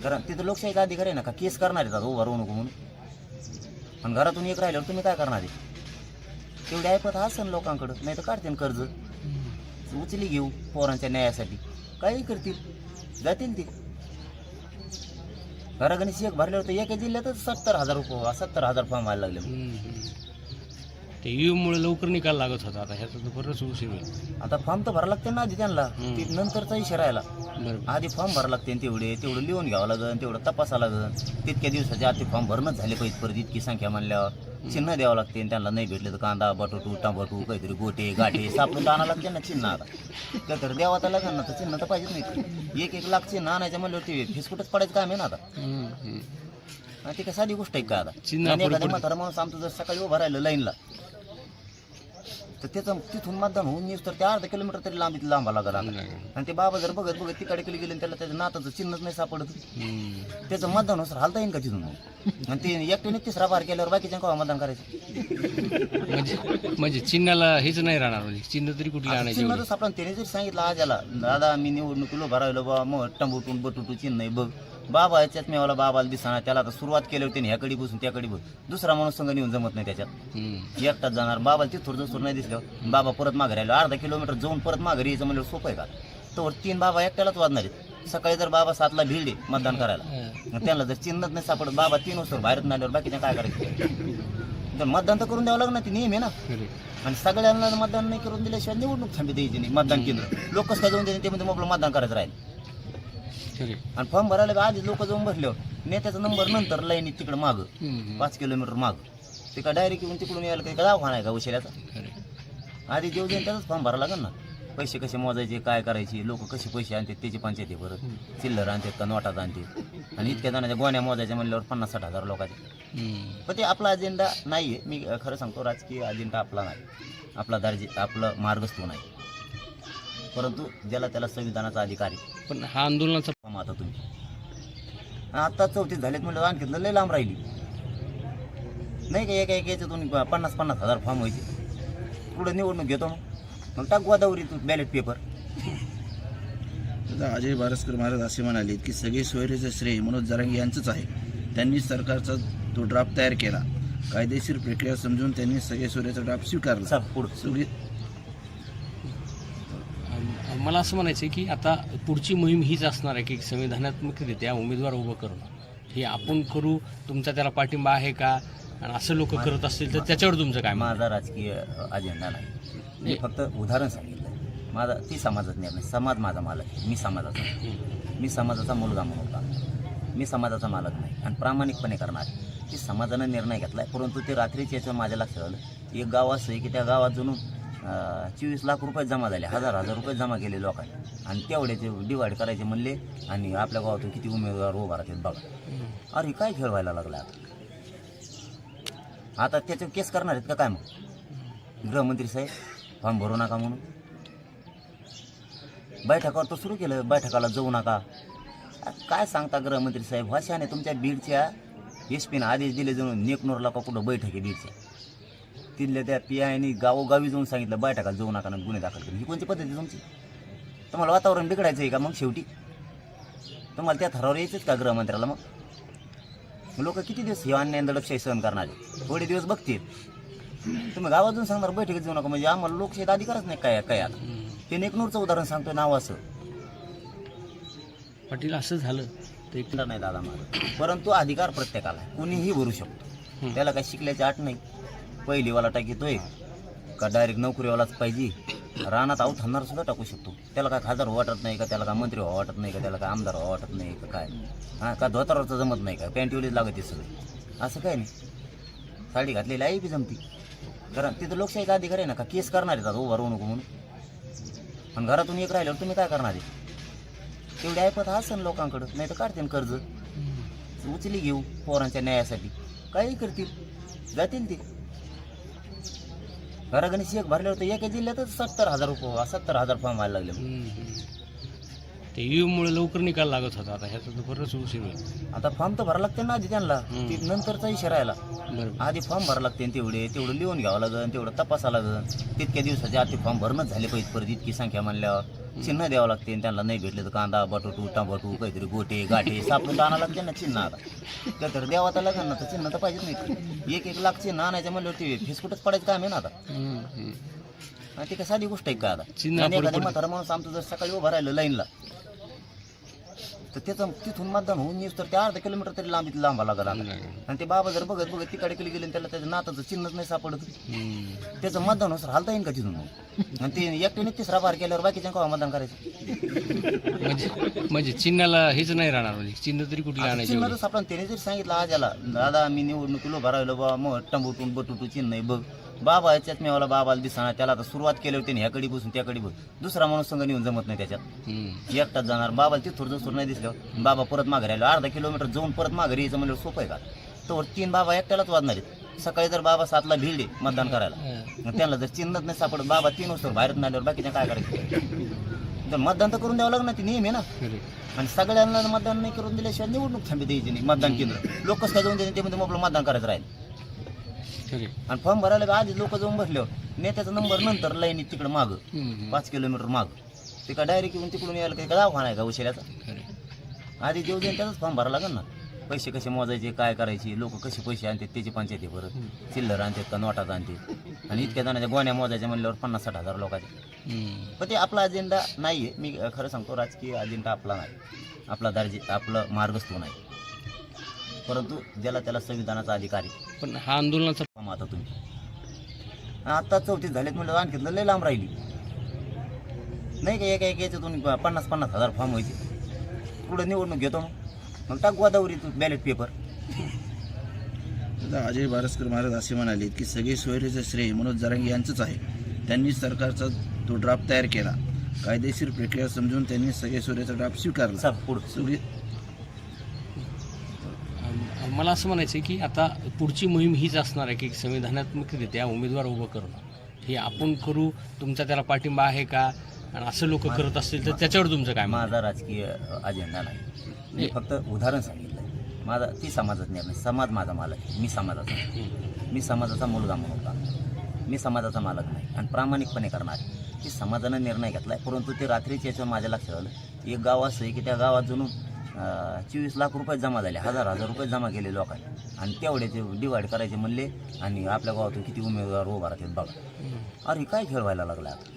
कारण तिथं लोकशाहीचा अधिकार आहे ना, का केस करणार आहेत उभा राहू नको म्हणून. आणि घरातून एक राहिल्यावर तुम्ही काय करणार आहे? तेवढी ऐपत असेल लोकांकडं, नाही तर काढतील कर्ज, उचली घेऊ पोरांच्या न्यायासाठी, काही करतील, जातील ते. घरागणीची एक भरल्यावर तर एका जिल्ह्यातच 70,000 फॉर्म व्हायला लागले. ते ईव्हीएममुळे लवकर निकाल लागत होता, आता ह्याचा तर बरंच उशीर होईल. आता फॉर्म तर भरावं लागते ना आधी त्यांना, ते नंतरचा इशारा राहिला. बरोबर. आधी फॉर्म भरावं लागते, तेवढं लिहून घ्यावं लागेल, तेवढं तपासावं लागेल. तितक्या दिवसाच्या आधी फॉर्म भरणंच झाले पाहिजे. परत इतकी संख्या म्हणल्यावर चिन्ह द्यावं लागते, त्यांना नाही भेटले तर कांदा बटाटू टमाटू काहीतरी गोटे गाठे सापडून आणावं लागते ना चिन्ह. आता तर द्यावा तर लागेल ना, तर चिन्ह तर पाहिजेच नाही. 1-1 लाख चिन्ह आणायचं म्हणल्यावर ते फिसकुटच पडायचं काम आहे ना आता. ती काय साधी गोष्ट आहे का? आता एखाद्या म्हातारा माणूस आमचं जर सकाळी उभं राहिलं लाईनला, तर त्याचं तिथून मतदान होऊन येऊस तर ते अर्धा किलोमीटर तरी लांबा लागला. आणि ते बाबा जर बघत तिकडे गेले त्याला त्याचं नाताचं चिन्हच नाही सापडत, त्याचं मतदान होस हालता येईल का तिथून? आणि ते एकट्याने तिसरा बार केल्यावर बाकीच्या केव्हा मतदान करायचं? म्हणजे चिन्हाला हेच नाही राहणार, म्हणजे चिन्ह तरी कुठली आणायची? चिन्ह तर सापडा. त्याने जरी सांगितलं आज याला, दादा मी निवडणुकीला उभा राहिलो बा, मग टंबुटून बटुटू चिन्ह नाही बघ, बाबा याच्यात मेवाला बाबाला दिसणार. त्याला आता सुरुवात केल्यावर त्याने ह्याकडे बसून त्याकडे बस, दुसरा माणूस संघ नेऊन जमत नाही त्याच्यात, एकटाच जाणार. बाबाला तिथूर जसूर नाही दिसल्यावर बाबा परत माघारी राहिलो, अर्धा किलोमीटर जाऊन परत माघारी यायचं म्हणल्यावर सोपं आहे का? तर 3 बाबा एकट्यालाच वाजणार आहेत. सकाळी जर बाबा 7ला भिडले मतदान करायला, त्यांना जर चिन्हच नाही सापडत, बाबा 3 वाजता बाहेरच नाल्यावर बाकीच्या काय करायचं? तर मतदान तर करून द्यावं लागणार, ती नियम आहे ना. आणि सगळ्यांना मतदान नाही करून दिल्याशिवाय निवडणूक थांबी द्यायची नाही. मतदान केंद्र लोक कसं काय जाऊन द्यायचे, ते म्हणजे आपलं मतदान करायचं राहील. आणि फॉर्म भरायला आधीच लोक जाऊन बसल्यावर नेत्याचा नंबर नंतर लाईनीत तिकडे मागं 5 किलोमीटर मागं, ते का डायरेक्ट येऊन तिकडून यायला काही दवाखाना आहे का उशिराचा? आधी देऊ देईन त्याचाच फॉर्म भरावा लागेल ना. पैसे कसे मोजायचे, काय करायचे, लोक कसे पैसे आणतात त्याची पंचायती, परत चिल्लर आणतात का नोटात आणतात. आणि इतक्या जणांच्या गोण्या मोजायच्या म्हणल्यावर 50-60 हजार लोकांचे. पण ते आपला अजेंडा नाही आहे. मी खरं सांगतो, राजकीय अजेंडा आपला नाही, आपलं मार्गस्थ नाही. परंतु ज्याला त्याला संविधानाचा अधिकार आहे. पण हा आंदोलनाचा आता तुम्ही आता 34 झालेत म्हणलं, आणखी लय लांब राहिली नाही का? एका याच्यातून 50-50 हजार फॉर्म व्हायचे. पुढे निवडणूक घेतो मग टाक गोदावरी तू बॅलेट पेपर. अजय बारसकर महाराज असे म्हणाले की सगळे सोयरेचे श्रेय मनोज जरांगे यांचंच आहे. त्यांनी सरकारचा तो ड्राफ्ट तयार केला, कायदेशीर प्रक्रिया समजून त्यांनी सगळे सोयरेचा ड्राफ्ट स्वीकारला. मला असं म्हणायचं आहे की आता पुढची मोहीम हीच असणार आहे की संविधानात्मकरित्या उमेदवार उभं करणं, हे आपण करू, तुमचा त्याला पाठिंबा आहे का? आणि असं लोक करत असतील तर त्याच्यावर तुमचं काय? माझा राजकीय अजेंडा नाही, मी फक्त उदाहरण सांगितलं. माझा ती समाजाचा निर्णय, समाज माझा मालक आहे, मी समाजाचा मुलगा म्हणून का, मी समाजाचा मालक नाही. आणि प्रामाणिकपणे करणार की समाजानं निर्णय घेतला आहे. परंतु ते रात्रीच्या याचं माझ्या लक्षात आलं, एक गाव असं आहे की त्या गावात जणू 24 लाख रुपये जमा झाले, 1000 रुपये जमा केले लोकांनी. आणि तेवढ्याचे डिवाईड करायचे म्हणले, आणि आपल्या गावातून किती उमेदवार उभा राहतात बघा. अरे काय खेळ व्हायला लागला आता त्याच्यावर केस करणार आहेत का काय? मग गृहमंत्री साहेब फॉर्म भरू नका म्हणून बैठकावर तर सुरू केलं, बैठकाला जाऊ नका. काय सांगता गृहमंत्री साहेब? भाषाने तुमच्या बीडच्या एसपीनं आदेश दिले जाऊन नेकनूरला का कुठं बैठक आहे बीडच्या, तिथल्या त्या PIने गावोगावी जाऊन सांगितलं बैठकाला जाऊ नका ना, गुन्हे दाखल करून. ही कोणती पद्धती तुमची? तुम्हाला वातावरण बिघडायचं आहे का? मग शेवटी तुम्हाला त्या थरावर यायचंच का गृहमंत्र्याला? मग लोक किती दिवस हे अन्याय दडपशाही सहन करणारे? थोडे दिवस बघतील. तुम्ही गावात जाऊन सांगणार बैठकीत जाऊ नका, म्हणजे आम्हाला लोकशाहीत अधिकारच नाही काय काय? आता ते नेकनूरचं उदाहरण सांगतोय नाव असं. पाटील असं झालं ते एकदा नाही दादा माझं, परंतु अधिकार प्रत्येकाला कुणीही भरू शकतो. त्याला काही शिकल्याची आठ नाही. पहिलीवाला टाकीतोय का डायरेक्ट नोकरीवालाच पाहिजे? रानात आऊत थांबणार सुद्धा टाकू शकतो. त्याला काय खासदार वाटत नाही का? त्याला काय मंत्री व्हावं वाटत नाही का? त्याला काय आमदार व्हावं वाटत नाही का? काय हां का धोताराचं जमत नाही का? पॅन्टीवलीच लागते सगळी, असं काय नाही. साडी घातलेली आई बी जमती. कारण तिथं लोकशाहीचा अधिकार आहे ना, का केस करणार आहेत उभा राहू नको म्हणून. आणि घरातून एक राहिल्यावर तुम्ही काय करणार आहे? तेवढी ऐपत असेल लोकांकडं, नाही तर काढतील कर्ज, उचली घेऊ पोरांच्या न्यायासाठी, काही करतील, जातील ते. घरागणीची एक भरल्यावर तर एका जिल्ह्यातच 70,000 फॉर्म व्हायला लागले. ते ईव्हीएममुळे लवकर निकाल लागत होता, आता ह्याचा तर बरंच उशीर होईल. आता फॉर्म तर भरावं लागते ना आधी त्यांना, नंतरचा इशारा राहिला. आधी फॉर्म भरावं लागते, तेवढं लिहून घ्यावं लागेल, तेवढं तपासावं लागेल. तितक्या दिवसाच्या आधी फॉर्म भरणंच झाले पाहिजे. परत इतकी संख्या म्हणल्यावर चिन्ह द्यावं लागते आणि त्यांना नाही भेटले तर कांदा बटाटू टमाटू काहीतरी गोटे गाठे सापडून आणावं लागते ना चिन्ह. आता तर द्यावा तर लागेल ना, तर चिन्ह तर पाहिजेच नाही. 1-1 लाख चिन्ह आणायचं म्हणल्यावर ते फिसकुटच पडायचं काम आहे ना आता. आणि ते काय साधी गोष्ट आहे का आता. चिन्ह आणि एखाद्या म्हातारा माणूस आमचं जर सकाळी उभं राहिलं लाईनला तर त्याचं तिथून मतदान होऊन येऊस तर ते अर्धा किलोमीटर तरी लांबा लागला. आणि ते बाबा जर बघत बघत तिकडे गेले आणि त्याला त्याच्या नाताचं चिन्हच नाही सापडत, त्याचं मतदान असं हालता येईल का तिथून. आणि ते एकट्याने 3रा पार केल्यावर बाकीच्या केव्हा मतदान करायचं. म्हणजे चिन्हाला हेच नाही राहणार, म्हणजे चिन्ह तरी कुठले आणायचे. चिन्ह तर सापडा. त्याने जरी सांगितलं आज याला दादा मी निवडणुकीला उभा राहिलो बाबा मग टंबूटून बटुटू चिन्ह नाही बघ, बाबा याच्यात मेवाला बाबाला दिसणार. त्याला आता सुरुवात केली होती ह्याकडे बसून त्याकडे बघ, दुसरा माणूस संघ नेऊन जमत नाही त्याच्यात. एकटाच जाणार. बाबाला तिथून जसं नाही दिसलं बाबा परत माघारी आलो. अर्धा किलोमीटर जाऊन परत माघारी यायचं म्हणजे सोपं आहे का. तर 3 बाबा एकट्यालाच वाजणार आहेत. सकाळी जर बाबा 7ला भिडले मतदान करायला, मग त्यांना जर चिन्हच नाही सापडत, बाबा 3 वाजता बाहेर आल्यावर बाकीच्या काय करायचं. तर मतदान तर करून द्यावं लागणार, ती नियम आहे ना. आणि सगळ्यांना मतदान नाही करून दिल्याशिवाय निवडणूक थांबी द्यायची नाही. मतदान केंद्र लोक कसं काय जाऊन द्यायचे, ते म्हणजे आपलं मतदान करायचं राहील. आणि फॉर्म भरायला आधी लोक जाऊन बसल्यावर नेत्याचा नंबर नंतर लाईनीत तिकडे माग 5 किलोमीटर माग, ते का डायरेक्ट येऊन तिकडून यायला काही दवाखाना आहे का उशिराचा. आधी जेव देऊन त्याचाच फॉर्म भरावा लागेल ना. पैसे कसे मोजायचे, काय करायचे, लोक कसे पैसे आणतात त्याची पंचायती परत, चिल्लर आणतात का नोटात आणतात. आणि इतक्या जणांच्या गोण्या मोजायच्या म्हणल्यावर 50-60 हजार लोकांचे. पण ते आपला अजेंडा नाही आहे. मी खरं सांगतो, राजकीय अजेंडा आपला नाही, आपला आपलं मार्गस्थ नाही. परंतु ज्याला त्याला संविधानाचा अधिकार आहे. पण हा आंदोलनाचा आता तुम्ही आता 34 झालेत म्हणजे आणखी लय लांब राहिली नाही का. एका याच्यातून 50-50 हजार फॉर्म व्हायचे. पुढे निवडणूक घेतो मग टाक गोदावरी बॅलेट पेपर. अजय बारसकर महाराज असे म्हणाले की सगळे सोयरेचं श्रेय मनोज जरांगे यांचंच आहे. त्यांनी सरकारचा तो ड्राफ्ट तयार केला, कायदेशीर प्रक्रिया समजून त्यांनी सगळे सोयरेचा ड्राफ्ट स्वीकारला. मला असं म्हणायचं आहे की आता पुढची मोहीम हीच असणार आहे की संविधानात्मकरित्या उमेदवार उभं करणं हे आपण करू, तुमचा त्याला पाठिंबा आहे का. आणि असं लोक करत असतील तर त्याच्यावर तुमचं काय. माझा राजकीय अजेंडा नाही, मी फक्त उदाहरण सांगितलं. माझा ती समाजाचा निर्णय, समाज माझा मालक आहे. मी समाजाचा मुलगा म्हणून काम, मी समाजाचा मालक नाही आणि प्रामाणिकपणे करणार. की समाजानं निर्णय घेतला आहे, परंतु ते रात्रीच्या याच्यावर माझ्या लक्षात आलं. एक गाव असं आहे की त्या गावात जणू 24 लाख रुपये जमा झाले, 1000 रुपये जमा केले लोकांनी. आणि तेवढ्याचे डिवाईड करायचे म्हणले आणि आपल्या गावातून किती उमेदवार उभा राहतात बघा. अरे काय खेळ व्हायला लागला आता.